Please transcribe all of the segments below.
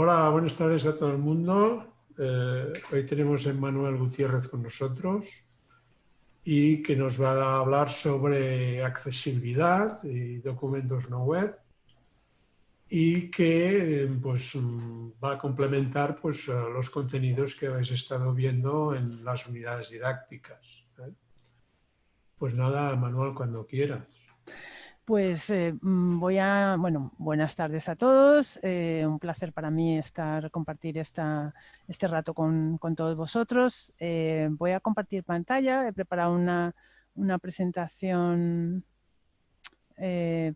Hola, buenas tardes a todo el mundo. Hoy tenemos a Manuel Gutiérrez con nosotros y que nos va a hablar sobre accesibilidad y documentos no web y que pues, va a complementar pues, los contenidos que habéis estado viendo en las unidades didácticas. Pues nada, Manuel, cuando quieras. Pues bueno, buenas tardes a todos. Un placer para mí compartir este rato con todos vosotros. Voy a compartir pantalla. He preparado una presentación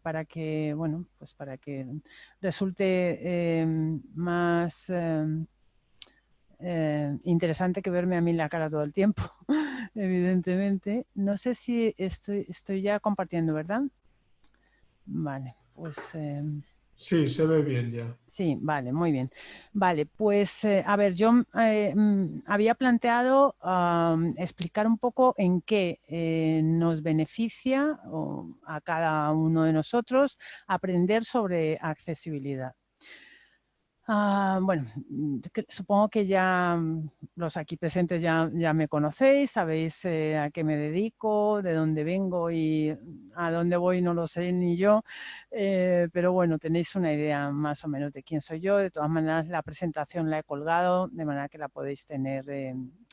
para que, bueno, pues para que resulte más interesante que verme a mí en la cara todo el tiempo, evidentemente. No sé si estoy ya compartiendo, ¿verdad? Vale, pues Sí, se ve bien ya. sí, vale, muy bien. Vale, pues a ver, yo había planteado explicar un poco en qué nos beneficia a cada uno de nosotros aprender sobre accesibilidad. Bueno, supongo que ya los aquí presentes ya me conocéis, sabéis a qué me dedico, de dónde vengo y a dónde voy no lo sé ni yo, pero bueno, tenéis una idea más o menos de quién soy yo. De todas maneras, la presentación la he colgado de manera que la podéis tener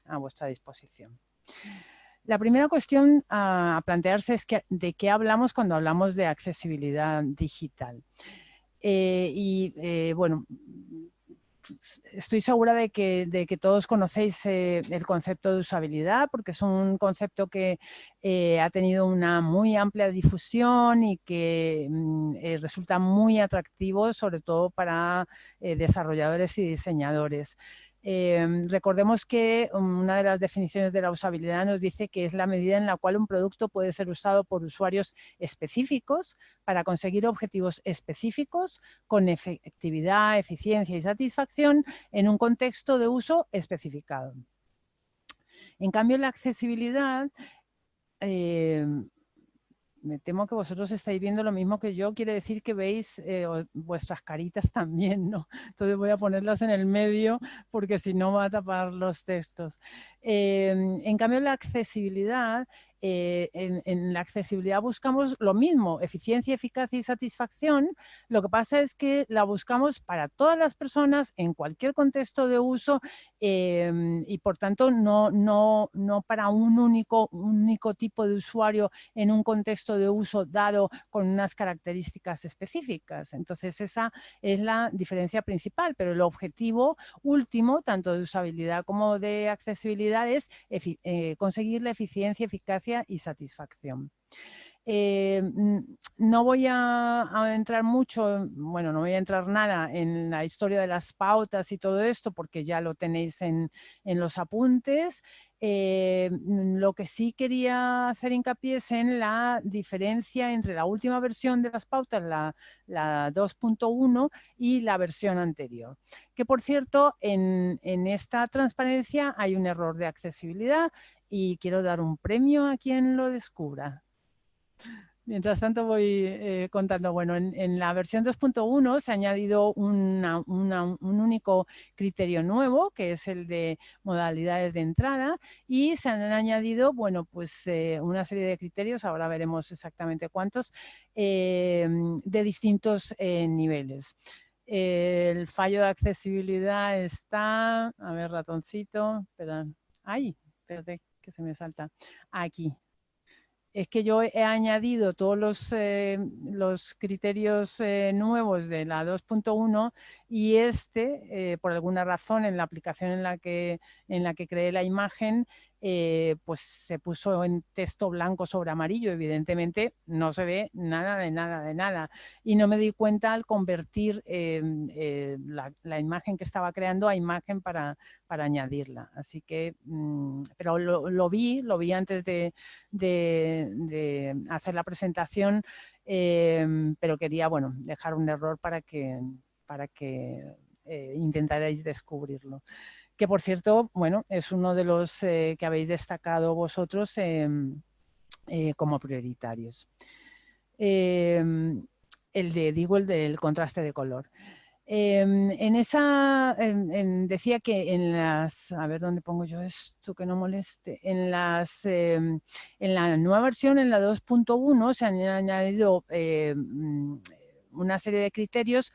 a vuestra disposición. La primera cuestión a plantearse es de qué hablamos cuando hablamos de accesibilidad digital. Bueno, estoy segura de que todos conocéis el concepto de usabilidad, porque es un concepto que ha tenido una muy amplia difusión y que resulta muy atractivo, sobre todo para desarrolladores y diseñadores. Recordemos que una de las definiciones de la usabilidad nos dice que es la medida en la cual un producto puede ser usado por usuarios específicos para conseguir objetivos específicos con efectividad, eficiencia y satisfacción en un contexto de uso especificado. En cambio, la accesibilidad me temo que vosotros estáis viendo lo mismo que yo, quiere decir que veis vuestras caritas también, ¿no? Entonces voy a ponerlas en el medio porque si no va a tapar los textos. En cambio, la accesibilidad, en la accesibilidad buscamos lo mismo, eficiencia, eficacia y satisfacción. Lo que pasa es que la buscamos para todas las personas en cualquier contexto de uso y por tanto no para un único tipo de usuario en un contexto de uso dado con unas características específicas. Entonces esa es la diferencia principal, pero el objetivo último, tanto de usabilidad como de accesibilidad, es conseguir la eficiencia, eficacia y satisfacción. No voy a entrar mucho, bueno, no voy a entrar nada en la historia de las pautas y todo esto porque ya lo tenéis en los apuntes. Lo que sí quería hacer hincapié es en la diferencia entre la última versión de las pautas, la 2.1 y la versión anterior. Que por cierto, en esta transparencia hay un error de accesibilidad y quiero dar un premio a quien lo descubra. Mientras tanto voy contando, bueno, en la versión 2.1 se ha añadido un único criterio nuevo, que es el de modalidades de entrada, y se han añadido, bueno, pues una serie de criterios, ahora veremos exactamente cuántos, de distintos niveles. El fallo de accesibilidad está, a ver, ratoncito, espérate que se me salta, aquí. Es que yo he añadido todos los criterios nuevos de la 2.1 y por alguna razón, en la aplicación en la que creé la imagen, pues se puso en texto blanco sobre amarillo. Evidentemente no se ve nada de nada de nada. Y no me di cuenta al convertir la imagen que estaba creando a imagen para añadirla. Así que, pero lo vi antes de hacer la presentación, pero quería, bueno, dejar un error para que intentarais descubrirlo. Que por cierto, bueno, es uno de los que habéis destacado vosotros como prioritarios. El del contraste de color. En esa, decía que en las, a ver dónde pongo yo esto que no moleste, en la nueva versión, en la 2.1, se han añadido una serie de criterios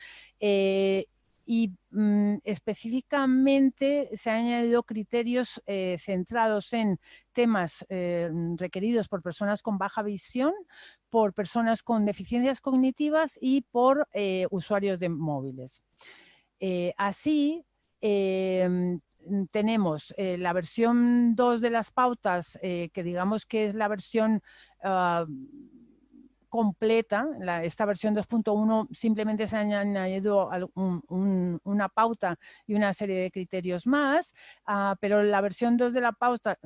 y específicamente se han añadido criterios centrados en temas requeridos por personas con baja visión, por personas con deficiencias cognitivas y por usuarios de móviles. Así, tenemos la versión 2 de las pautas, que digamos que es la versión completa. Esta versión 2.1 simplemente se han añadido una pauta y una serie de criterios más, pero la versión 2 de la pauta,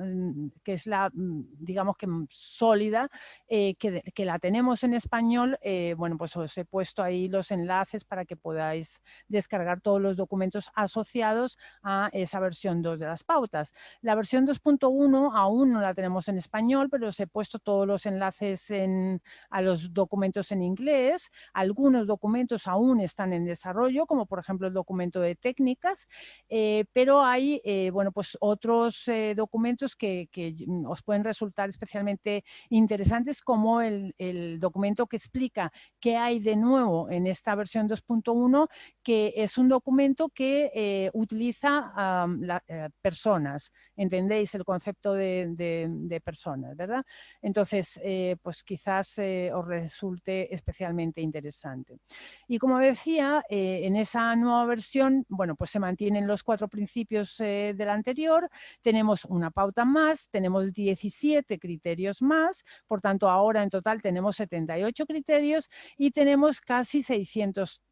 que es la, digamos que sólida, que la tenemos en español, bueno, pues os he puesto ahí los enlaces para que podáis descargar todos los documentos asociados a esa versión 2 de las pautas. La versión 2.1 aún no la tenemos en español, pero os he puesto todos los enlaces a los documentos en inglés. Algunos documentos aún están en desarrollo, como por ejemplo el documento de técnicas, pero hay bueno, pues otros documentos que os pueden resultar especialmente interesantes, como el documento que explica qué hay de nuevo en esta versión 2.1, que es un documento que utiliza personas. ¿Entendéis el concepto de personas, verdad? Entonces, pues quizás os resulte especialmente interesante. Y como decía, en esa nueva versión, bueno, pues se mantienen los 4 principios de la anterior, tenemos una pauta más, tenemos 17 criterios más, por tanto ahora en total tenemos 78 criterios y tenemos casi 600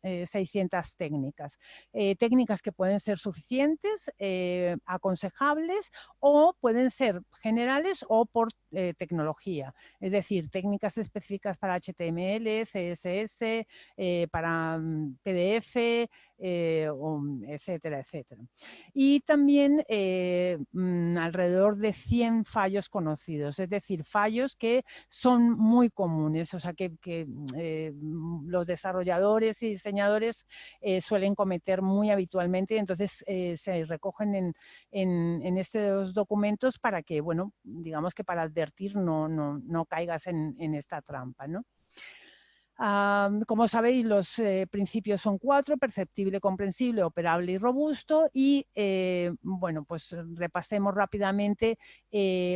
técnicas. Técnicas que pueden ser suficientes, aconsejables, o pueden ser generales o por tecnología, es decir, técnicas específicas para HTML, CSS, para PDF, etcétera, etcétera. Y también alrededor de 100 fallos conocidos, es decir, fallos que son muy comunes, o sea, que los desarrolladores y diseñadores suelen cometer muy habitualmente, entonces se recogen en estos documentos para que, bueno, digamos que para advertir no caigas en esta trampa, ¿no? Como sabéis, los principios son 4: perceptible, comprensible, operable y robusto. Y bueno, pues repasemos rápidamente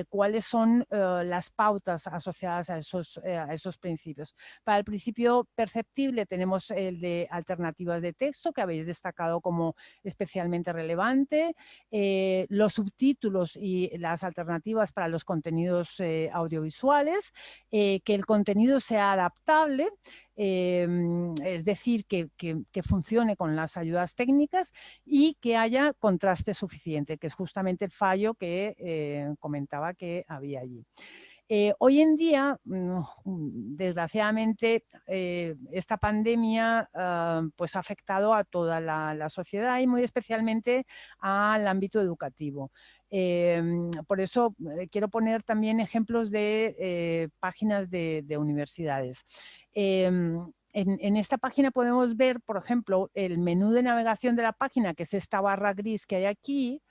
cuáles son las pautas asociadas a esos principios. Para el principio perceptible tenemos el de alternativas de texto, que habéis destacado como especialmente relevante, los subtítulos y las alternativas para los contenidos audiovisuales, que el contenido sea adaptable, es decir, que funcione con las ayudas técnicas y que haya contraste suficiente, que es justamente el fallo que comentaba que había allí. Hoy en día, desgraciadamente, esta pandemia pues ha afectado a toda la sociedad y muy especialmente al ámbito educativo. Por eso quiero poner también ejemplos de páginas de universidades. En esta página podemos ver, por ejemplo, el menú de navegación de la página, que es esta barra gris que hay aquí.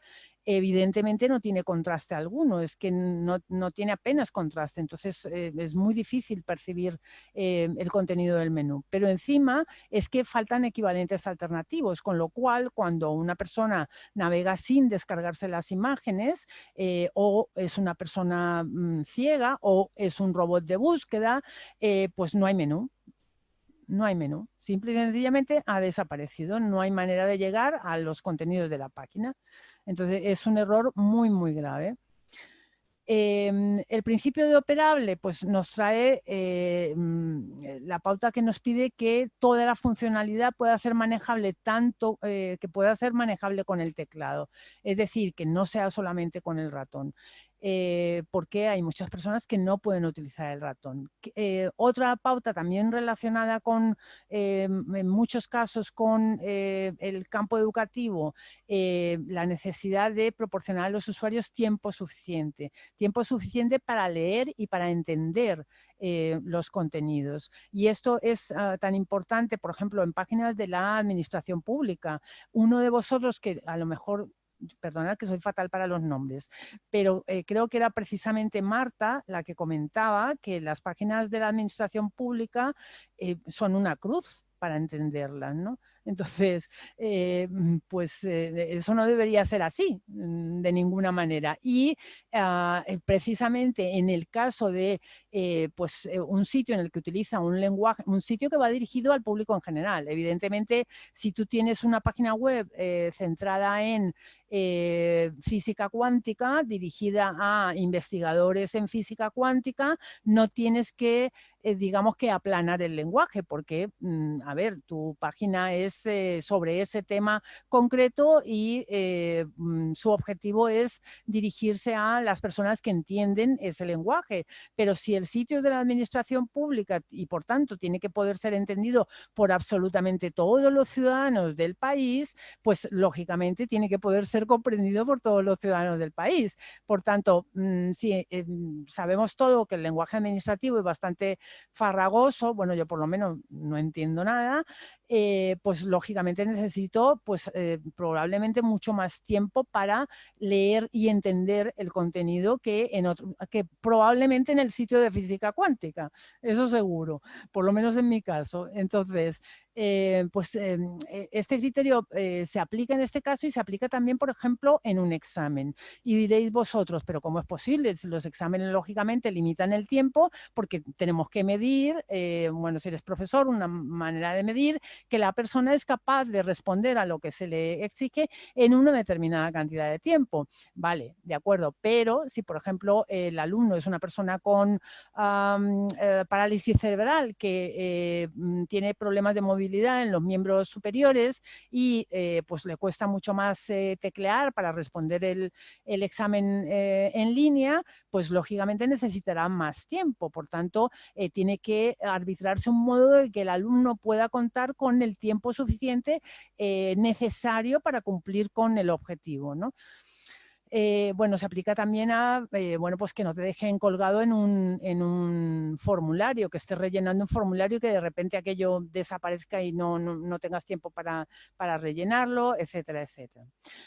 Evidentemente no tiene contraste alguno, es que no tiene apenas contraste, entonces es muy difícil percibir el contenido del menú. Pero encima es que faltan equivalentes alternativos, con lo cual cuando una persona navega sin descargarse las imágenes, o es una persona ciega o es un robot de búsqueda, pues no hay menú. No hay menú, simple y sencillamente ha desaparecido, no hay manera de llegar a los contenidos de la página. Entonces es un error muy, muy grave. El principio de operable pues nos trae la pauta que nos pide que toda la funcionalidad pueda ser manejable tanto, que pueda ser manejable con el teclado, es decir, que no sea solamente con el ratón. porque hay muchas personas que no pueden utilizar el ratón. Otra pauta también relacionada con, en muchos casos, con el campo educativo, la necesidad de proporcionar a los usuarios tiempo suficiente para leer y para entender los contenidos. Y esto es tan importante, por ejemplo, en páginas de la administración pública. Uno de vosotros que a lo mejor, perdonad que soy fatal para los nombres, pero creo que era precisamente Marta la que comentaba que las páginas de la administración pública son una cruz para entenderlas, ¿no? Entonces, pues eso no debería ser así de ninguna manera. Y precisamente en el caso de pues, un sitio en el que utiliza un lenguaje, un sitio que va dirigido al público en general. Evidentemente, si tú tienes una página web centrada en física cuántica, dirigida a investigadores en física cuántica, no tienes que digamos que aplanar el lenguaje, porque, a ver, tu página es sobre ese tema concreto y su objetivo es dirigirse a las personas que entienden ese lenguaje. Pero si el sitio es de la administración pública y por tanto tiene que poder ser entendido por absolutamente todos los ciudadanos del país, pues lógicamente tiene que poder ser comprendido por todos los ciudadanos del país. Por tanto, si sabemos todo que el lenguaje administrativo es bastante farragoso, bueno, yo por lo menos no entiendo nada, pues lógicamente necesito pues probablemente mucho más tiempo para leer y entender el contenido que probablemente en el sitio de física cuántica, eso seguro, por lo menos en mi caso. Entonces, pues este criterio se aplica en este caso y se aplica también, por ejemplo, en un examen. Y diréis vosotros, pero ¿cómo es posible? Si los exámenes lógicamente limitan el tiempo porque tenemos que medir, bueno, si eres profesor, una manera de medir que la persona es capaz de responder a lo que se le exige en una determinada cantidad de tiempo. Vale, de acuerdo, pero si, por ejemplo, el alumno es una persona con parálisis cerebral que tiene problemas de movilidad en los miembros superiores y pues le cuesta mucho más teclear para responder el examen en línea, pues lógicamente necesitará más tiempo. Por tanto, tiene que arbitrarse un modo de que el alumno pueda contar con el tiempo suficiente necesario para cumplir con el objetivo, ¿no? Bueno, se aplica también a, bueno, pues que no te dejen colgado en un formulario, que estés rellenando un formulario y que de repente aquello desaparezca y no tengas tiempo para rellenarlo, etcétera, etcétera.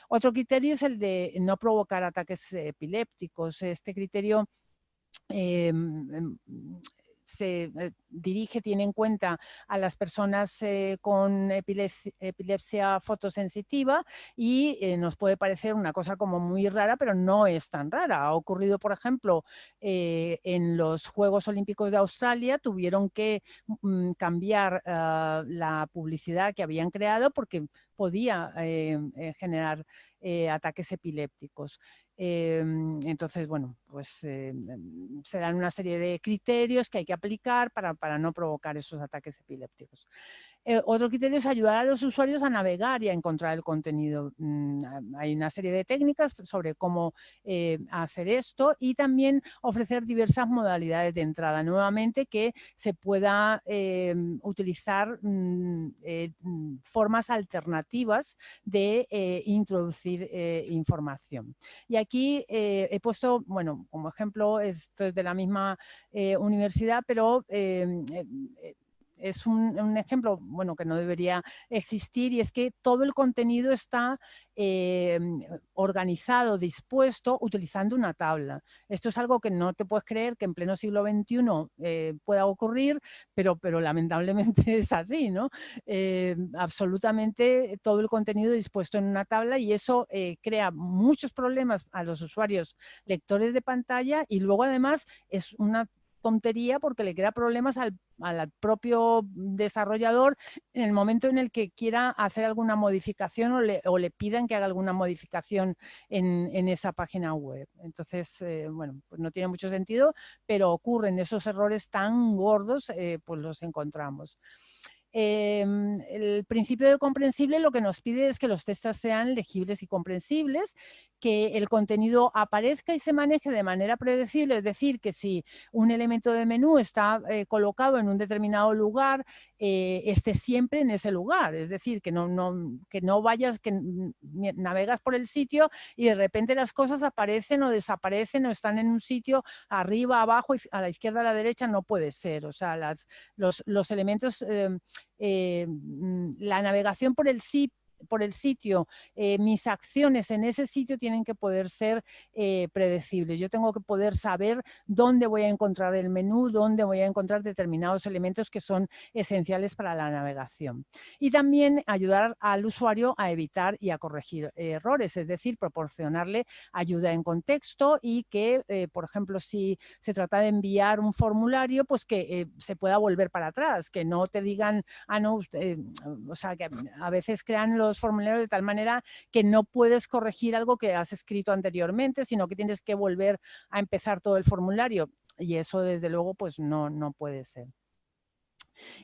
Otro criterio es el de no provocar ataques epilépticos. Este criterio se dirige, tiene en cuenta a las personas con epilepsia fotosensitiva y nos puede parecer una cosa como muy rara, pero no es tan rara. Ha ocurrido, por ejemplo, en los Juegos Olímpicos de Australia, tuvieron que cambiar la publicidad que habían creado porque podía generar ataques epilépticos. Entonces, bueno, pues se dan una serie de criterios que hay que aplicar para no provocar esos ataques epilépticos. Otro criterio es ayudar a los usuarios a navegar y a encontrar el contenido. Hay una serie de técnicas sobre cómo hacer esto y también ofrecer diversas modalidades de entrada. Nuevamente que se pueda utilizar formas alternativas de introducir información. Y aquí he puesto, bueno, como ejemplo, esto es de la misma universidad, pero es un ejemplo, bueno, que no debería existir, y es que todo el contenido está organizado, dispuesto, utilizando una tabla. Esto es algo que no te puedes creer que en pleno siglo XXI pueda ocurrir, pero lamentablemente es así, ¿no? Absolutamente todo el contenido dispuesto en una tabla, y eso crea muchos problemas a los usuarios lectores de pantalla, y luego además es una tontería porque le crea problemas al propio desarrollador en el momento en el que quiera hacer alguna modificación o le pidan que haga alguna modificación en esa página web. Entonces, bueno, pues no tiene mucho sentido, pero ocurren esos errores tan gordos, pues los encontramos. El principio de comprensible lo que nos pide es que los textos sean legibles y comprensibles, que el contenido aparezca y se maneje de manera predecible, es decir, que si un elemento de menú está colocado en un determinado lugar, esté siempre en ese lugar, es decir, que no vayas, que navegas por el sitio y de repente las cosas aparecen o desaparecen o están en un sitio arriba, abajo, a la izquierda, a la derecha, no puede ser. O sea, los elementos, la navegación por el sitio, mis acciones en ese sitio tienen que poder ser predecibles. Yo tengo que poder saber dónde voy a encontrar el menú, dónde voy a encontrar determinados elementos que son esenciales para la navegación. Y también ayudar al usuario a evitar y a corregir errores, es decir, proporcionarle ayuda en contexto y que, por ejemplo, si se trata de enviar un formulario, pues que se pueda volver para atrás, que no te digan, no, o sea, que a veces crean los formularios de tal manera que no puedes corregir algo que has escrito anteriormente, sino que tienes que volver a empezar todo el formulario y eso desde luego pues no puede ser.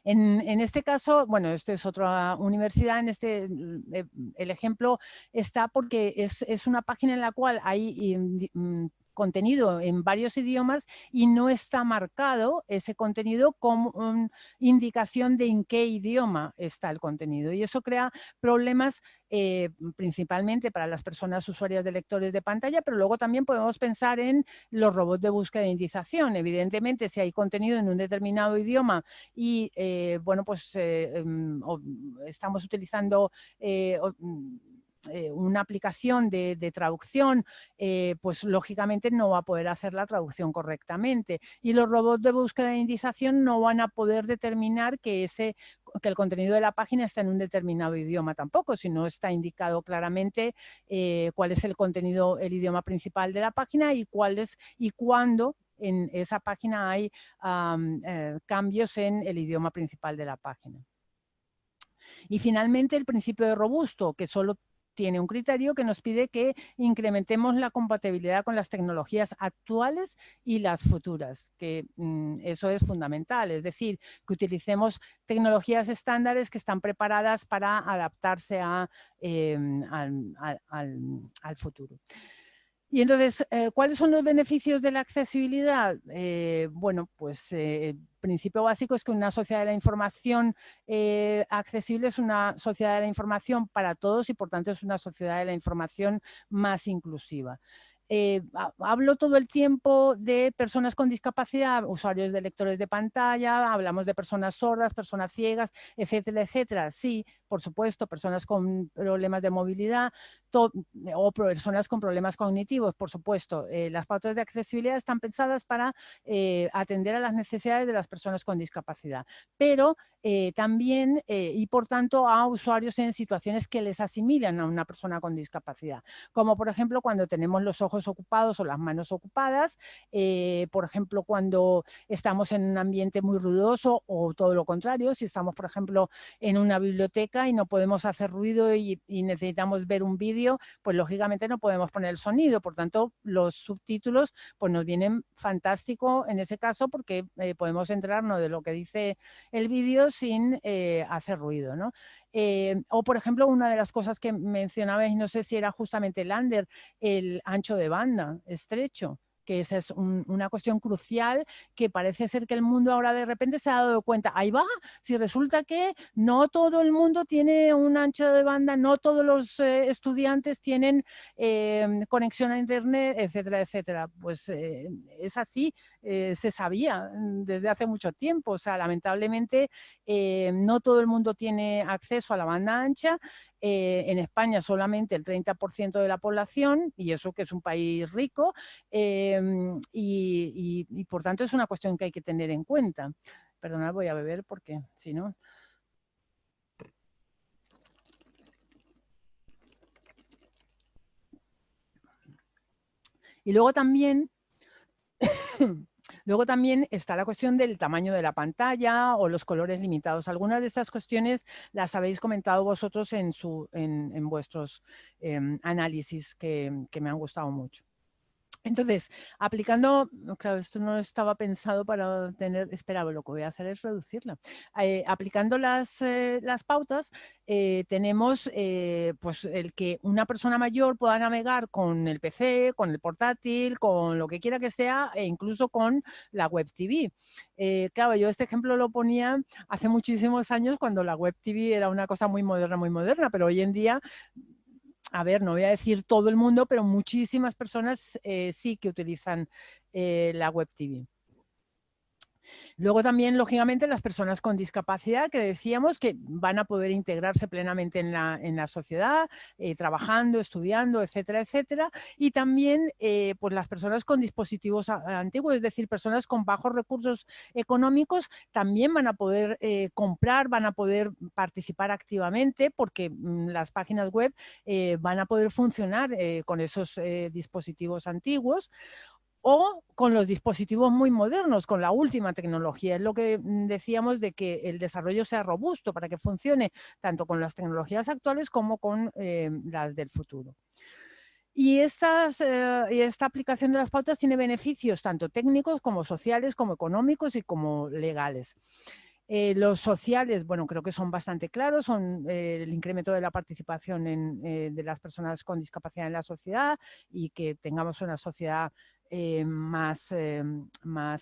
En este caso, bueno, esta es otra universidad, el ejemplo está porque es una página en la cual hay contenido en varios idiomas y no está marcado ese contenido como indicación de en qué idioma está el contenido. Y eso crea problemas principalmente para las personas usuarias de lectores de pantalla, pero luego también podemos pensar en los robots de búsqueda e indización. Evidentemente, si hay contenido en un determinado idioma y, bueno, pues estamos utilizando una aplicación de traducción, pues lógicamente no va a poder hacer la traducción correctamente. Y los robots de búsqueda e indización no van a poder determinar que el contenido de la página está en un determinado idioma tampoco, si no está indicado claramente cuál es el contenido, el idioma principal de la página y cuándo en esa página hay cambios en el idioma principal de la página. Y finalmente el principio de robusto, que solo tiene un criterio que nos pide que incrementemos la compatibilidad con las tecnologías actuales y las futuras, que eso es fundamental, es decir, que utilicemos tecnologías estándares que están preparadas para adaptarse al futuro. Y entonces, ¿cuáles son los beneficios de la accesibilidad? Bueno, pues el principio básico es que una sociedad de la información accesible es una sociedad de la información para todos y por tanto es una sociedad de la información más inclusiva. Hablo todo el tiempo de personas con discapacidad, usuarios de lectores de pantalla, hablamos de personas sordas, personas ciegas, etcétera, etcétera. Sí, por supuesto, personas con problemas de movilidad o personas con problemas cognitivos, por supuesto. Las pautas de accesibilidad están pensadas para atender a las necesidades de las personas con discapacidad, pero también y por tanto a usuarios en situaciones que les asimilan a una persona con discapacidad, como por ejemplo cuando tenemos los ojos ocupados o las manos ocupadas, por ejemplo cuando estamos en un ambiente muy ruidoso o todo lo contrario, si estamos por ejemplo en una biblioteca y no podemos hacer ruido y necesitamos ver un vídeo, pues lógicamente no podemos poner el sonido, por tanto los subtítulos pues nos vienen fantástico en ese caso porque podemos enterarnos de lo que dice el vídeo sin hacer ruido, ¿no? O por ejemplo una de las cosas que mencionabais, no sé si era justamente Lander, el ancho de banda estrecho, que esa es una cuestión crucial que parece ser que el mundo ahora de repente se ha dado cuenta, ahí va, si resulta que no todo el mundo tiene un ancho de banda, no todos los estudiantes tienen conexión a internet, etcétera, etcétera. Pues es así, se sabía desde hace mucho tiempo, o sea, lamentablemente no todo el mundo tiene acceso a la banda ancha. En España solamente el 30% de la población, y eso que es un país rico, y por tanto es una cuestión que hay que tener en cuenta. Perdonad, voy a beber porque si no... Y luego también... Luego también está la cuestión del tamaño de la pantalla o los colores limitados. Algunas de estas cuestiones las habéis comentado vosotros en vuestros análisis que me han gustado mucho. Entonces, aplicando, claro, esto no estaba pensado para tener, espera, lo que voy a hacer es reducirla. Aplicando las pautas, tenemos pues el que una persona mayor pueda navegar con el PC, con el portátil, con lo que quiera que sea, e incluso con la Web TV. Claro, yo este ejemplo lo ponía hace muchísimos años cuando la Web TV era una cosa muy moderna, pero hoy en día, a ver, no voy a decir todo el mundo, pero muchísimas personas sí que utilizan la Web TV. Luego también, lógicamente, las personas con discapacidad, que decíamos que van a poder integrarse plenamente en la sociedad, trabajando, estudiando, etcétera, etcétera. Y también pues las personas con dispositivos antiguos, es decir, personas con bajos recursos económicos, también van a poder comprar, van a poder participar activamente, porque las páginas web van a poder funcionar con esos dispositivos antiguos, o con los dispositivos muy modernos, con la última tecnología. Es lo que decíamos, de que el desarrollo sea robusto para que funcione tanto con las tecnologías actuales como con las del futuro. Y esta aplicación de las pautas tiene beneficios tanto técnicos como sociales, como económicos y como legales. Los sociales, bueno, creo que son bastante claros, son el incremento de la participación de las personas con discapacidad en la sociedad, y que tengamos una sociedad más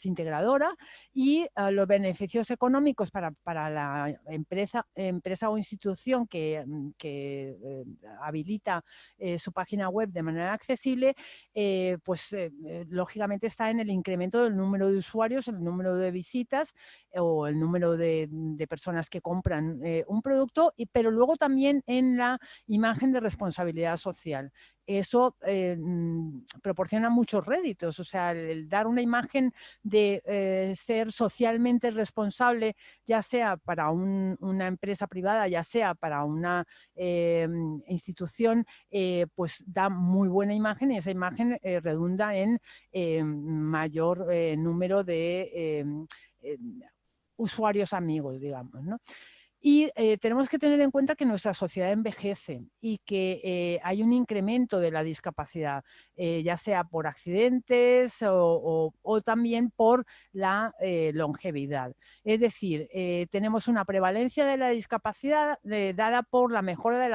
integradora, y los beneficios económicos para la empresa o institución que habilita su página web de manera accesible, pues lógicamente está en el incremento del número de usuarios, el número de visitas o el número de personas que compran un producto, pero luego también en la imagen de responsabilidad social. Eso proporciona muchos réditos, o sea, el dar una imagen de ser socialmente responsable, ya sea para una empresa privada, ya sea para una institución, pues da muy buena imagen, y esa imagen redunda en mayor número de usuarios amigos, digamos, ¿no? Y tenemos que tener en cuenta que nuestra sociedad envejece y que hay un incremento de la discapacidad, ya sea por accidentes o también por la longevidad. Es decir, tenemos una prevalencia de la discapacidad dada por la mejora de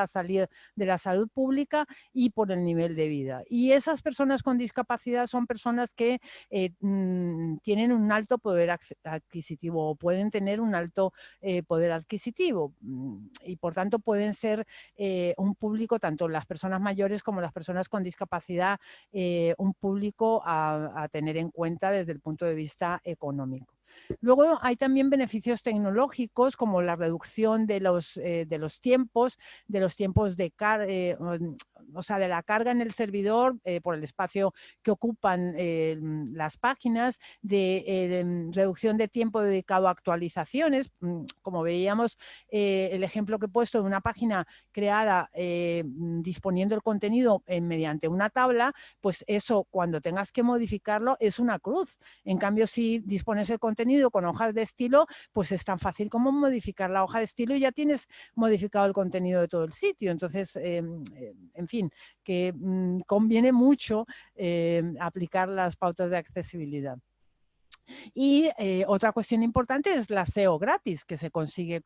la salud pública y por el nivel de vida. Y esas personas con discapacidad son personas que tienen un alto poder adquisitivo, o pueden tener un alto poder adquisitivo, y por tanto pueden ser un público, tanto las personas mayores como las personas con discapacidad, un público a tener en cuenta desde el punto de vista económico. Luego hay también beneficios tecnológicos, como la reducción de los tiempos de o sea, de la carga en el servidor por el espacio que ocupan las páginas, de reducción de tiempo dedicado a actualizaciones. Como veíamos, el ejemplo que he puesto de una página creada disponiendo el contenido mediante una tabla, pues eso, cuando tengas que modificarlo, es una cruz. En cambio, si dispones el contenido con hojas de estilo, pues es tan fácil como modificar la hoja de estilo y ya tienes modificado el contenido de todo el sitio. Entonces, en fin, que conviene mucho aplicar las pautas de accesibilidad. Y otra cuestión importante es la SEO gratis, que se consigue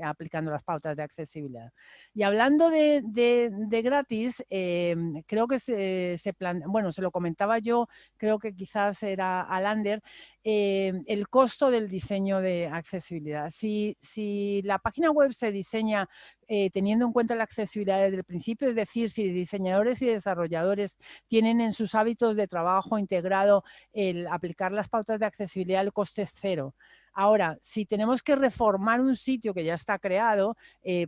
aplicando las pautas de accesibilidad. Y hablando de gratis, creo que bueno, se lo comentaba yo, creo que quizás era Alander, el costo del diseño de accesibilidad. Si la página web se diseña teniendo en cuenta la accesibilidad desde el principio, es decir, si diseñadores y desarrolladores tienen en sus hábitos de trabajo integrado el aplicar las pautas de accesibilidad, el coste es cero. Ahora, si tenemos que reformar un sitio que ya está creado,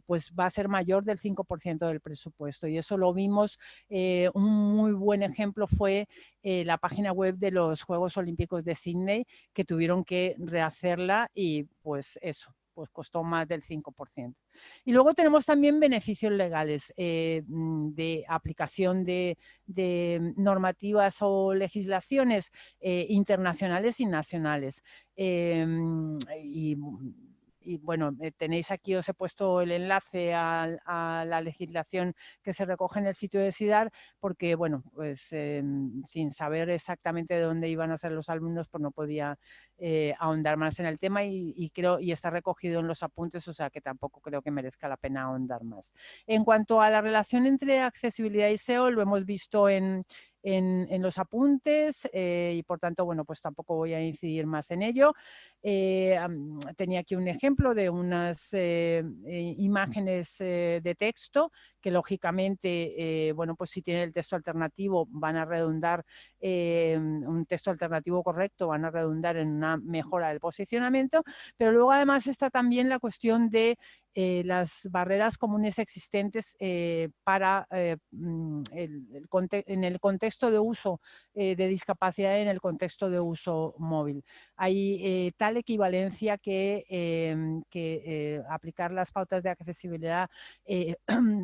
pues va a ser mayor del 5% del presupuesto, y eso lo vimos. Un muy buen ejemplo fue la página web de los Juegos Olímpicos de Sydney, que tuvieron que rehacerla, y pues eso, pues costó más del 5%. Y luego tenemos también beneficios legales de aplicación de normativas o legislaciones internacionales y nacionales. Y y bueno, tenéis aquí, os he puesto el enlace a la legislación que se recoge en el sitio de SIDAR, porque bueno, pues sin saber exactamente de dónde iban a ser los alumnos, pues no podía ahondar más en el tema y está recogido en los apuntes, o sea que tampoco creo que merezca la pena ahondar más. En cuanto a la relación entre accesibilidad y SEO, lo hemos visto en los apuntes y por tanto, bueno, pues tampoco voy a incidir más en ello. Tenía aquí un ejemplo de unas imágenes de texto que lógicamente, bueno, pues si tiene el texto alternativo van a redundar, un texto alternativo correcto, van a redundar en una mejora del posicionamiento, pero luego además está también la cuestión de las barreras comunes existentes para en el contexto de uso de discapacidad, en el contexto de uso móvil. Hay tal equivalencia que aplicar las pautas de accesibilidad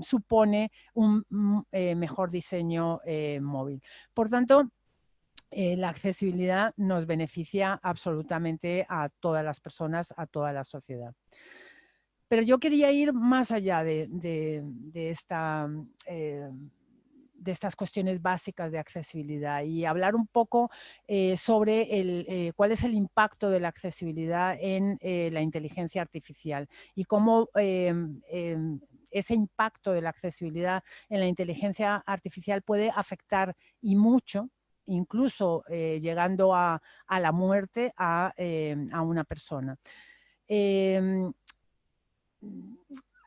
supone un mejor diseño móvil. Por tanto, la accesibilidad nos beneficia absolutamente a todas las personas, a toda la sociedad. Pero yo quería ir más allá de estas cuestiones básicas de accesibilidad y hablar un poco sobre cuál es el impacto de la accesibilidad en la inteligencia artificial y cómo ese impacto de la accesibilidad en la inteligencia artificial puede afectar y mucho, incluso llegando a la muerte a una persona.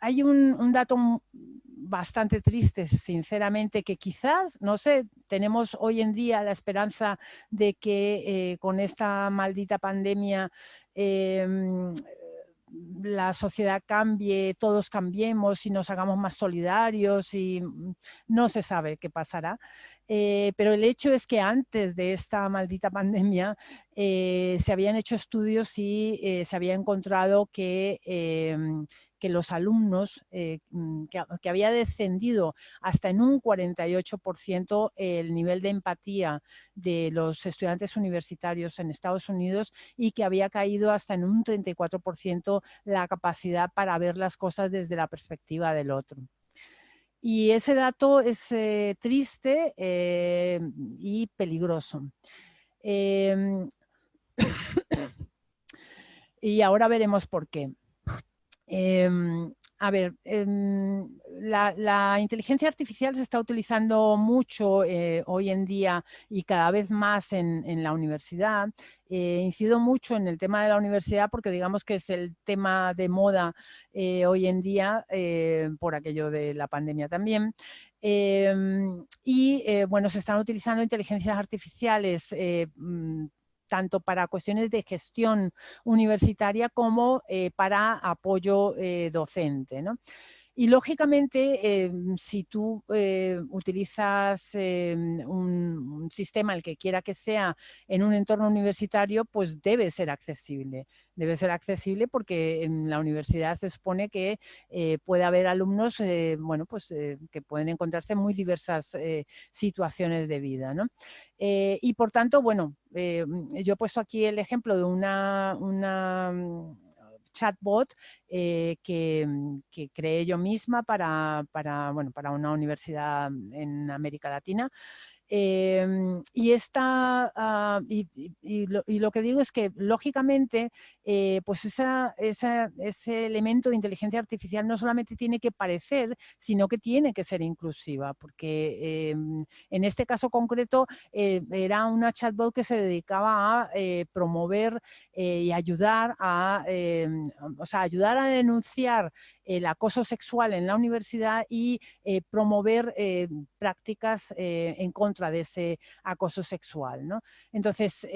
Hay un dato bastante triste, sinceramente, que quizás, no sé, tenemos hoy en día la esperanza de que con esta maldita pandemia la sociedad cambie, todos cambiemos y nos hagamos más solidarios y no se sabe qué pasará. Pero el hecho es que antes de esta maldita pandemia se habían hecho estudios y se había encontrado que los alumnos, que había descendido hasta en un 48% el nivel de empatía de los estudiantes universitarios en Estados Unidos y que había caído hasta en un 34% la capacidad para ver las cosas desde la perspectiva del otro. Y ese dato es triste y peligroso. Y ahora veremos por qué. A ver, la inteligencia artificial se está utilizando mucho hoy en día y cada vez más en la universidad. Incido mucho en el tema de la universidad porque digamos que es el tema de moda hoy en día, por aquello de la pandemia también. Bueno, se están utilizando inteligencias artificiales tanto para cuestiones de gestión universitaria como para apoyo docente, ¿no? Y lógicamente, si tú utilizas un sistema, el que quiera que sea, en un entorno universitario, pues debe ser accesible. Debe ser accesible porque en la universidad se supone que puede haber alumnos bueno, pues, que pueden encontrarse en muy diversas situaciones de vida, ¿no? Y por tanto, bueno, yo he puesto aquí el ejemplo de una chatbot que creé yo misma para una universidad en América Latina. Y lo que digo es que lógicamente pues ese elemento de inteligencia artificial no solamente tiene que parecer, sino que tiene que ser inclusiva, porque en este caso concreto era una chatbot que se dedicaba a promover y ayudar ayudar a denunciar el acoso sexual en la universidad y promover prácticas en contra de ese acoso sexual, ¿no? Entonces,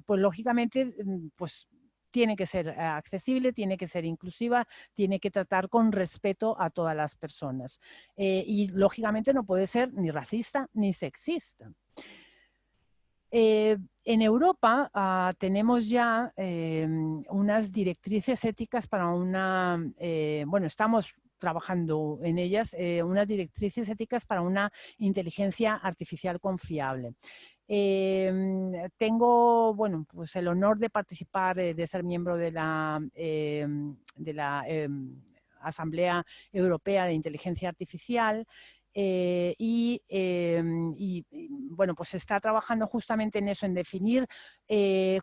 pues lógicamente, pues tiene que ser accesible, tiene que ser inclusiva, tiene que tratar con respeto a todas las personas. Y lógicamente no puede ser ni racista ni sexista. En Europa tenemos ya unas directrices éticas para bueno, estamos trabajando en ellas, unas directrices éticas para una inteligencia artificial confiable. Tengo, bueno, pues el honor de participar, de ser miembro de la Asamblea Europea de Inteligencia Artificial. Bueno, pues está trabajando justamente en eso, en definir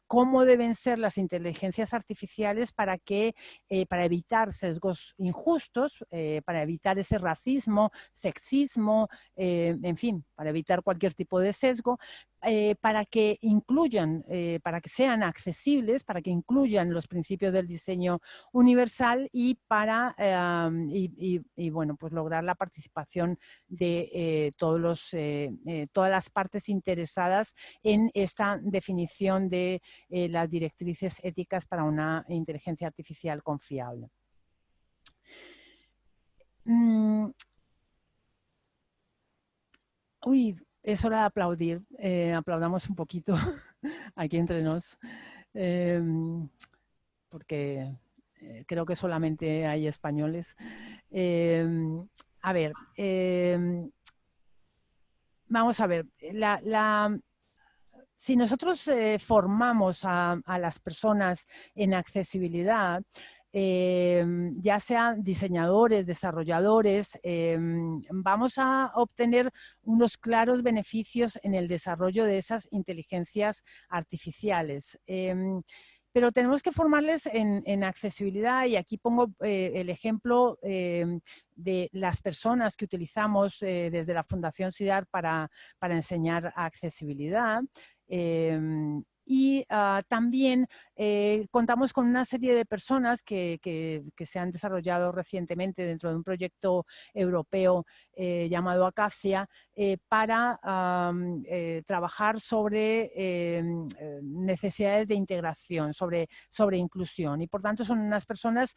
cómo deben ser las inteligencias artificiales para evitar sesgos injustos, para evitar ese racismo, sexismo, en fin, para evitar cualquier tipo de sesgo, para que incluyan, para que sean accesibles, para que incluyan los principios del diseño universal y para bueno, pues lograr la participación de todas las partes interesadas en esta definición de las directrices éticas para una inteligencia artificial confiable. Uy, es hora de aplaudir. Aplaudamos un poquito aquí entre nos, porque creo que solamente hay españoles. A ver, vamos a ver. Si nosotros formamos a las personas en accesibilidad, ya sean diseñadores, desarrolladores, vamos a obtener unos claros beneficios en el desarrollo de esas inteligencias artificiales. Pero tenemos que formarles en accesibilidad, y aquí pongo el ejemplo de las personas que utilizamos desde la Fundación CIDAR para enseñar accesibilidad. También contamos con una serie de personas que se han desarrollado recientemente dentro de un proyecto europeo llamado Acacia para trabajar sobre necesidades de integración, sobre inclusión. Y por tanto son unas personas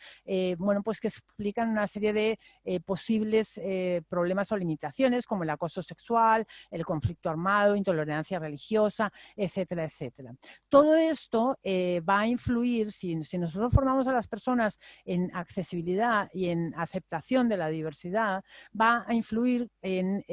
bueno, pues que explican una serie de posibles problemas o limitaciones como el acoso sexual, el conflicto armado, intolerancia religiosa, etcétera, etcétera. Todo esto va a influir, si nosotros formamos a las personas en accesibilidad y en aceptación de la diversidad, va a influir en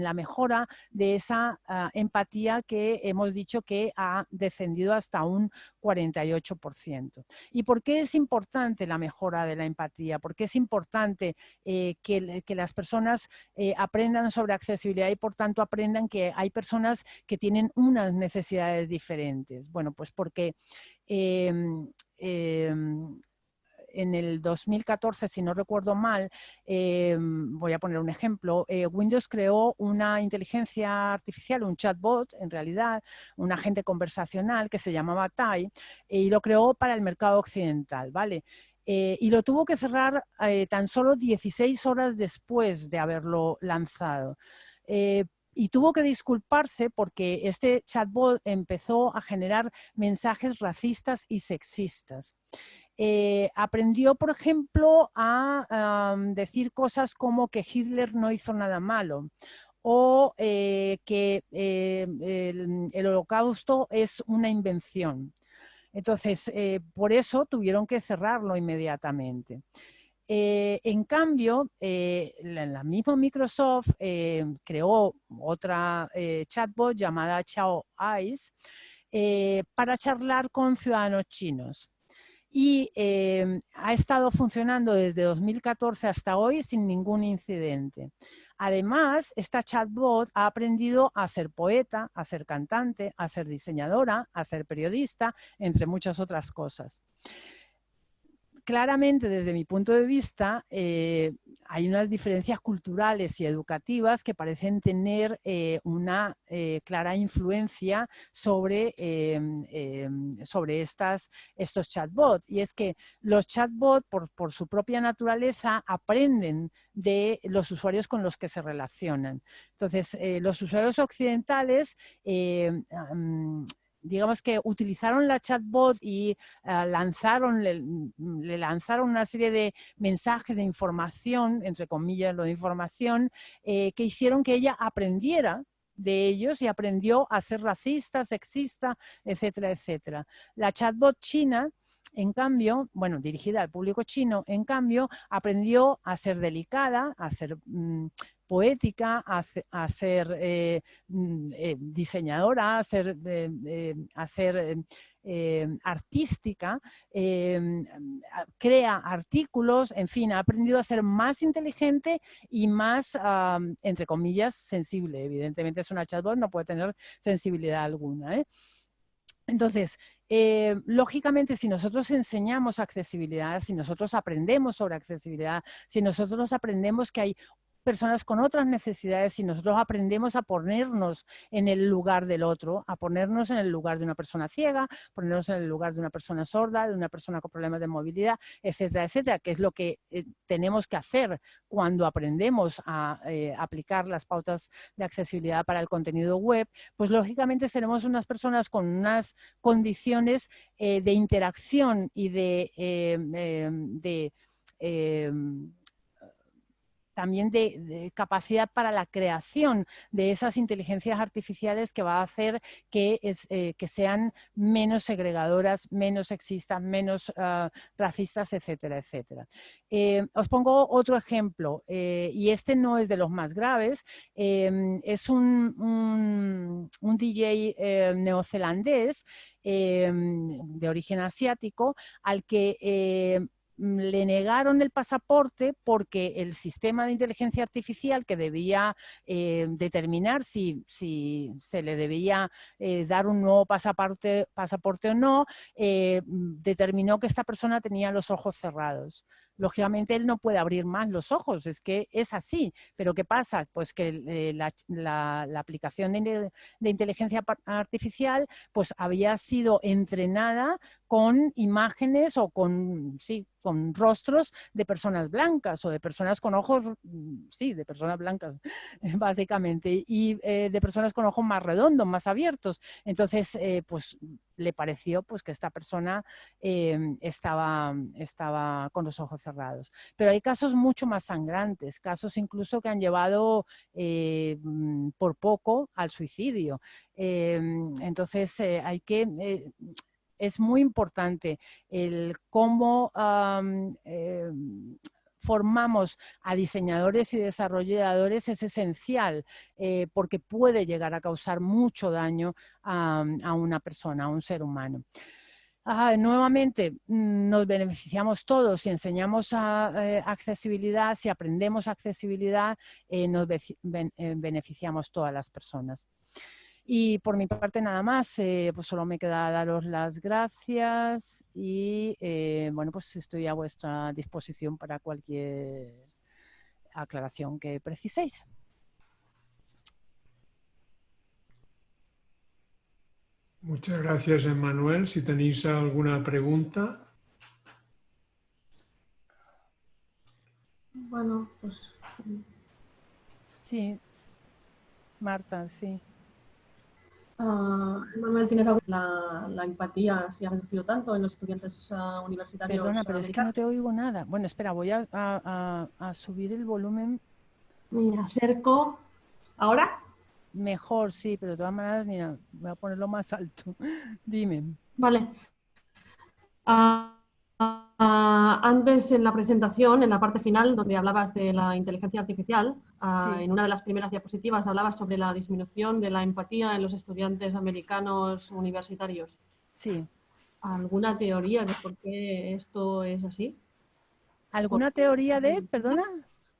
la mejora de esa empatía que hemos dicho que ha descendido hasta un 48%. ¿Y por qué es importante la mejora de la empatía? ¿Por qué es importante que las personas aprendan sobre accesibilidad y por tanto aprendan que hay personas que tienen unas necesidades diferentes? Bueno, pues porque en el 2014, si no recuerdo mal, voy a poner un ejemplo, Windows creó una inteligencia artificial, un chatbot, en realidad, un agente conversacional que se llamaba Tai, y lo creó para el mercado occidental, ¿vale? Y lo tuvo que cerrar tan solo 16 horas después de haberlo lanzado. Y tuvo que disculparse porque este chatbot empezó a generar mensajes racistas y sexistas. Aprendió, por ejemplo, a decir cosas como que Hitler no hizo nada malo, o que el Holocausto es una invención. Entonces, por eso tuvieron que cerrarlo inmediatamente. En cambio, la misma Microsoft creó otra chatbot llamada Xiao Eyes para charlar con ciudadanos chinos. Y ha estado funcionando desde 2014 hasta hoy sin ningún incidente. Además, esta chatbot ha aprendido a ser poeta, a ser cantante, a ser diseñadora, a ser periodista, entre muchas otras cosas. Claramente, desde mi punto de vista, hay unas diferencias culturales y educativas que parecen tener una clara influencia sobre estos chatbots. Y es que los chatbots, por su propia naturaleza, aprenden de los usuarios con los que se relacionan. Entonces, los usuarios occidentales digamos que utilizaron la chatbot y le lanzaron una serie de mensajes de información, entre comillas lo de información, que hicieron que ella aprendiera de ellos y aprendió a ser racista, sexista, etcétera, etcétera. La chatbot china En cambio, bueno, dirigida al público chino, en cambio, aprendió a ser delicada, a ser poética, a ser diseñadora, a ser artística, crea artículos, en fin, ha aprendido a ser más inteligente y más, entre comillas, sensible. Evidentemente es una chatbot, no puede tener sensibilidad alguna, ¿eh? Entonces, lógicamente, si nosotros enseñamos accesibilidad, si nosotros aprendemos sobre accesibilidad, si nosotros aprendemos que hay personas con otras necesidades, si nosotros aprendemos a ponernos en el lugar del otro, a ponernos en el lugar de una persona ciega, ponernos en el lugar de una persona sorda, de una persona con problemas de movilidad, etcétera, etcétera, que es lo que tenemos que hacer cuando aprendemos a aplicar las pautas de accesibilidad para el contenido web, pues lógicamente seremos unas personas con unas condiciones de interacción y también de capacidad para la creación de esas inteligencias artificiales que va a hacer que sean menos segregadoras, menos sexistas, menos racistas, etcétera, etcétera. Os pongo otro ejemplo, y este no es de los más graves, es un DJ neozelandés de origen asiático al que le negaron el pasaporte porque el sistema de inteligencia artificial que debía determinar si se le debía dar un nuevo pasaporte o no, determinó que esta persona tenía los ojos cerrados. Lógicamente él no puede abrir más los ojos, es que es así. Pero ¿qué pasa? Pues que la aplicación de inteligencia artificial pues había sido entrenada con imágenes o con rostros de personas blancas o de personas con ojos, sí, de personas blancas, básicamente, y de personas con ojos más redondos, más abiertos. Entonces, pues le pareció pues que esta persona estaba con los ojos cerrados. Pero hay casos mucho más sangrantes, casos incluso que han llevado por poco al suicidio. Entonces, hay que... es muy importante el cómo formamos a diseñadores y desarrolladores, es esencial porque puede llegar a causar mucho daño a una persona, a un ser humano. Nuevamente, nos beneficiamos todos si enseñamos accesibilidad, si aprendemos accesibilidad, nos beneficiamos todas las personas. Y por mi parte nada más, pues solo me queda daros las gracias y bueno, pues estoy a vuestra disposición para cualquier aclaración que preciséis. Muchas gracias, Emmanuel. Si tenéis alguna pregunta. Bueno, pues... Sí, Marta, sí. Manuel, ¿tienes la empatía si ha reducido tanto en los estudiantes universitarios? Perdona, pero es que no te oigo nada. Bueno, espera, voy a subir el volumen. Me acerco. ¿Ahora? Mejor, sí, pero de todas maneras, mira, voy a ponerlo más alto. Dime. Vale. Antes en la presentación, en la parte final, donde hablabas de la inteligencia artificial, Sí. en una de las primeras diapositivas hablabas sobre la disminución de la empatía en los estudiantes americanos universitarios. Sí. ¿Alguna teoría de por qué esto es así? ¿Alguna teoría de, perdona?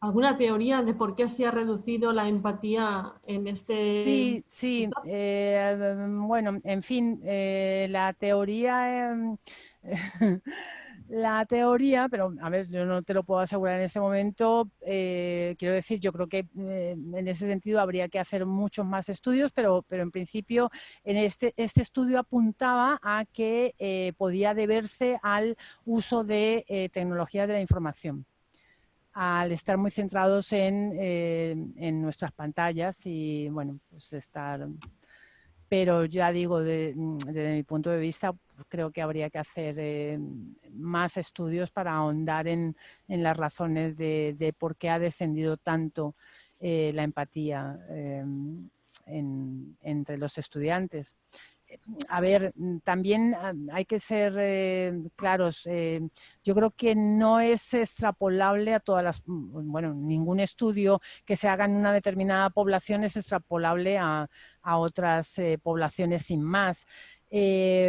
¿Alguna teoría de por qué se ha reducido la empatía en este...? Sí, sí. Bueno, en fin, la teoría... la teoría, pero a ver, yo no te lo puedo asegurar en este momento. Quiero decir, yo creo que en ese sentido habría que hacer muchos más estudios, pero en principio en este estudio apuntaba a que podía deberse al uso de tecnologías de la información, al estar muy centrados en nuestras pantallas y, bueno, pues estar... Pero ya digo, desde mi punto de vista, creo que habría que hacer más estudios para ahondar en las razones de por qué ha descendido tanto la empatía entre los estudiantes. a ver, también hay que ser claros. Yo creo que no es extrapolable a todas las, bueno, ningún estudio que se haga en una determinada población es extrapolable a otras poblaciones sin más. Y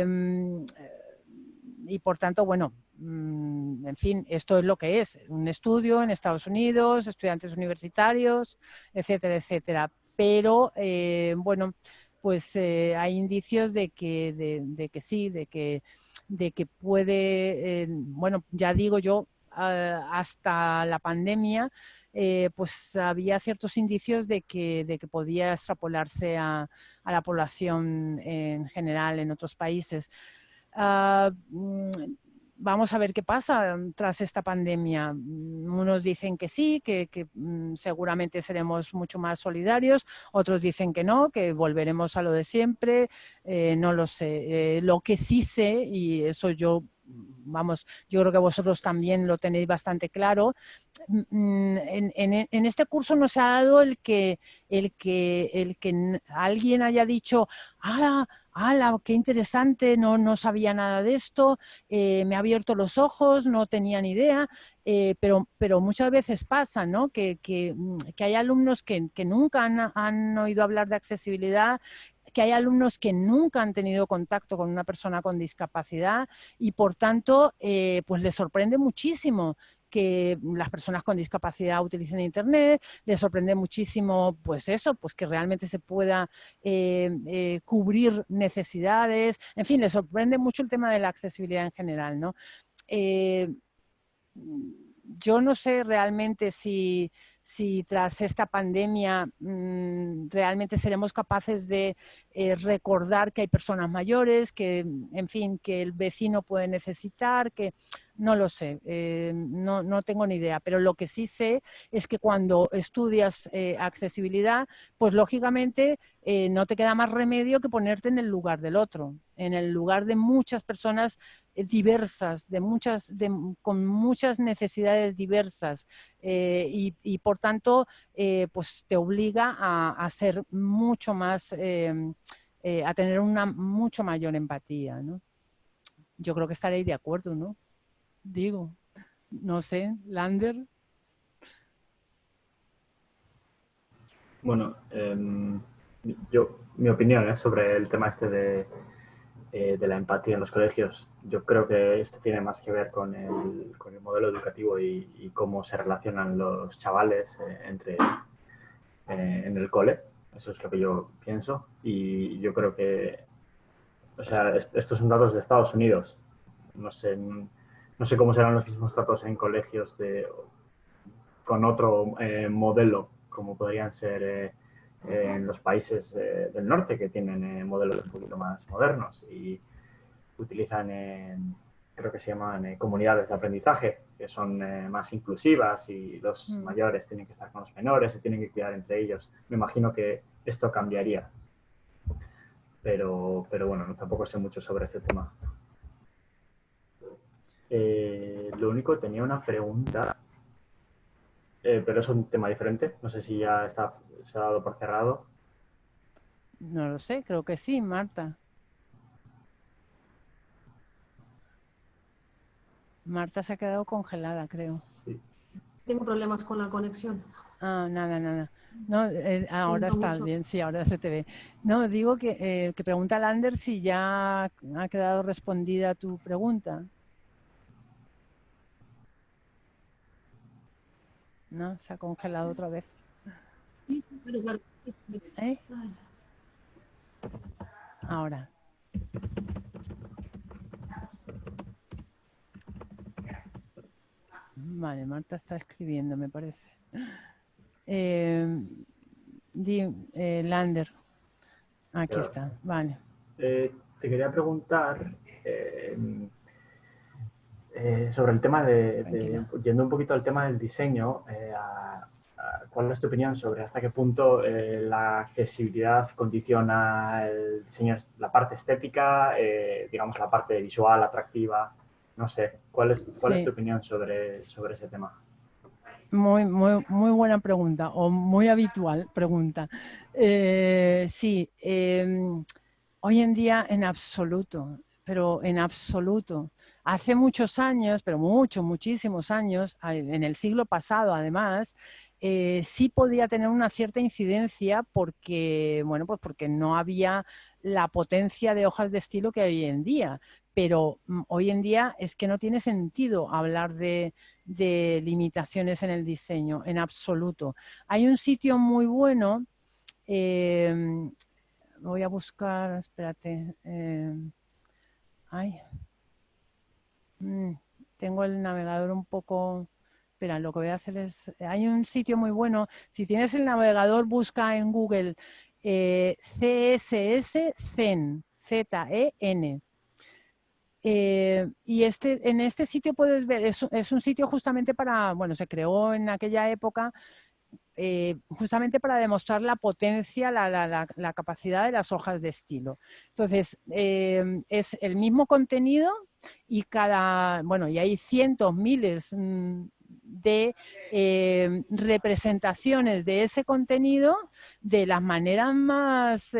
por tanto, bueno, en fin, esto es lo que es, un estudio en Estados Unidos, estudiantes universitarios, etcétera, etcétera. Pero, bueno, pues hay indicios de que sí, de que puede, bueno, ya digo yo, hasta la pandemia, pues había ciertos indicios de que podía extrapolarse a la población en general en otros países. Vamos a ver qué pasa tras esta pandemia. Unos dicen que sí, que seguramente seremos mucho más solidarios, otros dicen que no, que volveremos a lo de siempre, no lo sé. Lo que sí sé, y eso yo, vamos, yo creo que vosotros también lo tenéis bastante claro, en este curso nos ha dado el que alguien haya dicho, ¡ah! ¡Hala, qué interesante! No sabía nada de esto, me ha abierto los ojos, no tenía ni idea, pero muchas veces pasa, ¿no? Que hay alumnos que nunca han oído hablar de accesibilidad, que hay alumnos que nunca han tenido contacto con una persona con discapacidad y por tanto pues les sorprende muchísimo que las personas con discapacidad utilicen Internet, les sorprende muchísimo pues eso, pues que realmente se pueda cubrir necesidades, en fin, les sorprende mucho el tema de la accesibilidad en general, ¿no? Yo no sé realmente si tras esta pandemia realmente seremos capaces de recordar que hay personas mayores, que, en fin, que el vecino puede necesitar, que no lo sé, no tengo ni idea, pero lo que sí sé es que cuando estudias accesibilidad, pues lógicamente no te queda más remedio que ponerte en el lugar del otro, en el lugar de muchas personas diversas, con muchas necesidades diversas y por tanto pues te obliga a ser mucho más, a tener una mucho mayor empatía, ¿no? Yo creo que estaréis de acuerdo, ¿no? Digo, no sé, Lander. Bueno, mi opinión sobre el tema este de la empatía en los colegios, yo creo que esto tiene más que ver con el modelo educativo y cómo se relacionan los chavales en el cole. Eso es lo que yo pienso. Y yo creo que, o sea, estos son datos de Estados Unidos. No sé cómo serán los mismos datos en colegios con otro modelo, como podrían ser en los países del norte, que tienen modelos un poquito más modernos y utilizan, creo que se llaman comunidades de aprendizaje, que son más inclusivas y los mayores tienen que estar con los menores, se tienen que cuidar entre ellos. Me imagino que esto cambiaría. Pero bueno, tampoco sé mucho sobre este tema. Lo único, tenía una pregunta, pero es un tema diferente. No sé si ya se ha dado por cerrado. No lo sé, creo que sí, Marta. Marta se ha quedado congelada, creo. Sí. Tengo problemas con la conexión. Ah, nada. No, ahora está bien, sí, ahora se te ve. No, digo que pregunta Lander si ya ha quedado respondida tu pregunta. No, se ha congelado otra vez. Sí, claro. ¿Eh? Ahora. Vale, Marta está escribiendo, me parece. Lander. Aquí está, vale. Te quería preguntar sobre el tema yendo un poquito al tema del diseño, ¿cuál es tu opinión sobre hasta qué punto la accesibilidad condiciona el diseño, la parte estética, digamos la parte visual, atractiva? No sé, ¿cuál es tu opinión sobre ese tema? Muy buena pregunta, o muy habitual pregunta. Sí, Hoy en día en absoluto, pero en absoluto. Hace muchos años, pero muchísimos años, en el siglo pasado además, sí podía tener una cierta incidencia porque, bueno, pues porque no había la potencia de hojas de estilo que hay hoy en día. Pero hoy en día es que no tiene sentido hablar de limitaciones en el diseño, en absoluto. Hay un sitio muy bueno, voy a buscar, espérate, ay, tengo el navegador un poco, espera, lo que voy a hacer es, hay un sitio muy bueno, si tienes el navegador busca en Google CSS Zen, Z-E-N. Y en este sitio puedes ver, es un sitio justamente para, bueno, se creó en aquella época justamente para demostrar la potencia, la capacidad de las hojas de estilo. Entonces, es el mismo contenido y y hay cientos, miles de representaciones de ese contenido de las maneras más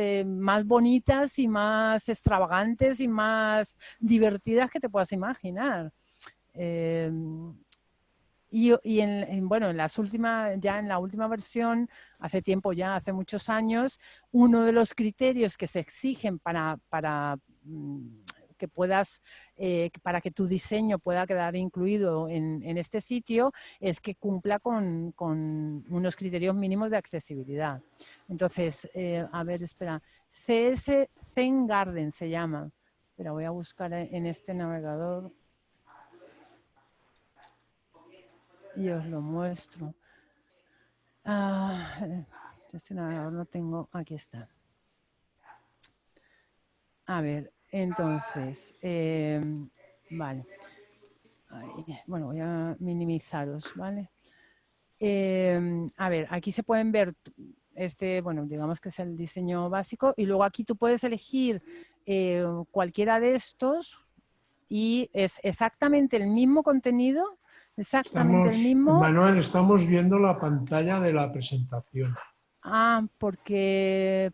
bonitas y más extravagantes y más divertidas que te puedas imaginar. Bueno, en la última versión, hace tiempo ya, hace muchos años, uno de los criterios que se exigen para que para que tu diseño pueda quedar incluido en este sitio es que cumpla con unos criterios mínimos de accesibilidad. Entonces, a ver, espera, CS Zen Garden se llama. Espera, voy a buscar en este navegador y os lo muestro. Este navegador no tengo, aquí está. A ver, entonces, vale. Bueno, voy a minimizaros, ¿vale? A ver, aquí se pueden ver bueno, digamos que es el diseño básico y luego aquí tú puedes elegir cualquiera de estos y es exactamente el mismo contenido, exactamente el mismo. Manuel, estamos viendo la pantalla de la presentación. ¿Por qué?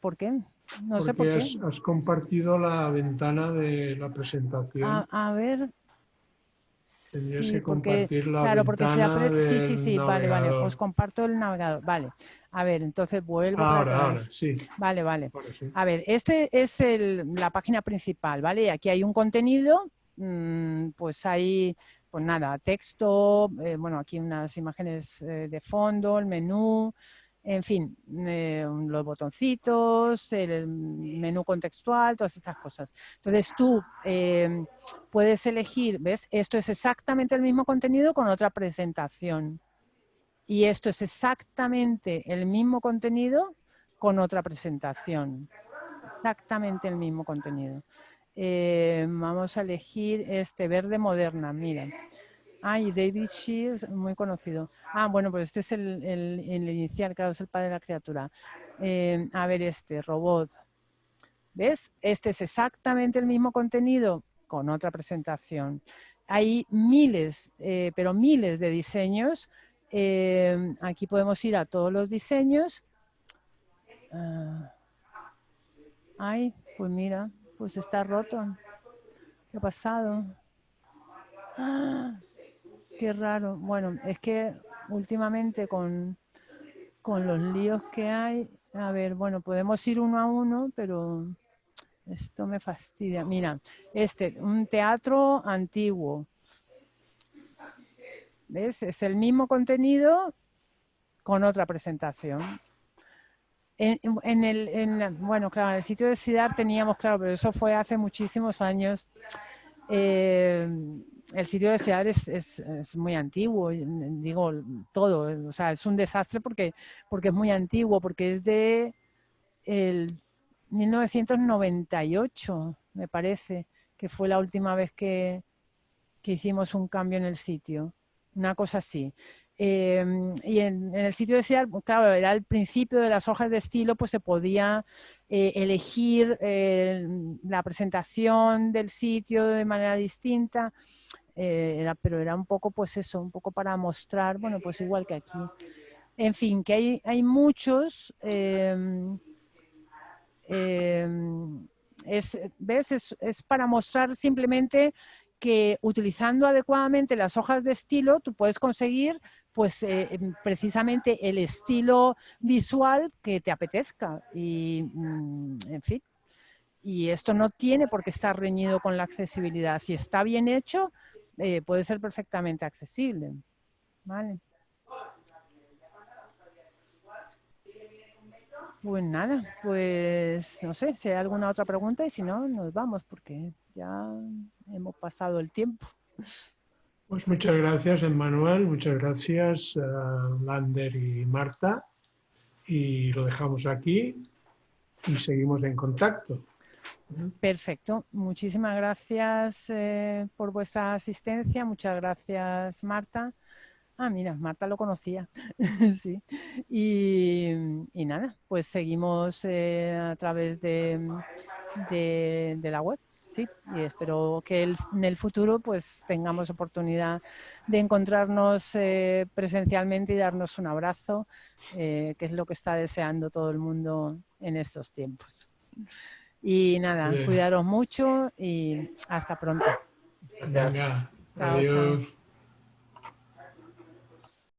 No sé por qué. Porque has compartido la ventana de la presentación. A ver. Tendrías Sí, que compartir la claro, porque ventana del sí, vale, navegador. os comparto el navegador, vale. A ver, entonces vuelvo para atrás. Ahora, sí. Vale. Ahora sí. A ver, este es la página principal, ¿vale? Y aquí hay un contenido, pues hay, pues nada, texto, bueno, aquí unas imágenes de fondo, el menú, en fin, los botoncitos, el menú contextual, todas estas cosas. Entonces tú puedes elegir, ¿ves? Esto es exactamente el mismo contenido con otra presentación. Y esto es exactamente el mismo contenido con otra presentación. Exactamente el mismo contenido. Vamos a elegir este verde moderna, mira. Y David Shears, muy conocido. Bueno, pues este es el inicial, claro, es el padre de la criatura. A ver este, robot. ¿Ves? Este es exactamente el mismo contenido con otra presentación. Hay miles, pero miles de diseños. Aquí podemos ir a todos los diseños. Pues mira, pues está roto. ¿Qué ha pasado? Qué raro. Bueno, es que últimamente con los líos que hay, a ver, bueno, podemos ir uno a uno, pero esto me fastidia. Mira, un teatro antiguo. ¿Ves? Es el mismo contenido con otra presentación. Bueno, claro, en el sitio de CIDAR teníamos, claro, pero eso fue hace muchísimos años. El sitio de CIDAR es muy antiguo, digo todo, o sea, es un desastre porque es muy antiguo, porque es de el 1998, me parece, que fue la última vez que hicimos un cambio en el sitio, una cosa así. Y en el sitio de CIDAR, claro, era el principio de las hojas de estilo, pues se podía elegir la presentación del sitio de manera distinta, pero era un poco, pues eso, un poco para mostrar, bueno, pues igual que aquí. En fin, que hay muchos ¿ves? Es para mostrar simplemente que utilizando adecuadamente las hojas de estilo tú puedes conseguir pues precisamente el estilo visual que te apetezca y en fin. Y esto no tiene por qué estar reñido con la accesibilidad. Si está bien hecho, puede ser perfectamente accesible. Vale. Pues nada, pues no sé si hay alguna otra pregunta y si no, nos vamos porque ya hemos pasado el tiempo. Pues muchas gracias, Emmanuel, muchas gracias, Lander y Marta. Y lo dejamos aquí y seguimos en contacto. Perfecto. Muchísimas gracias por vuestra asistencia. Muchas gracias, Marta. Ah, mira, Marta lo conocía. Sí. Y nada, pues seguimos a través de la web. Sí, y espero que en el futuro pues tengamos oportunidad de encontrarnos presencialmente y darnos un abrazo, que es lo que está deseando todo el mundo en estos tiempos. Y nada, cuidaros mucho y hasta pronto. Venga, Chao, adiós. chao.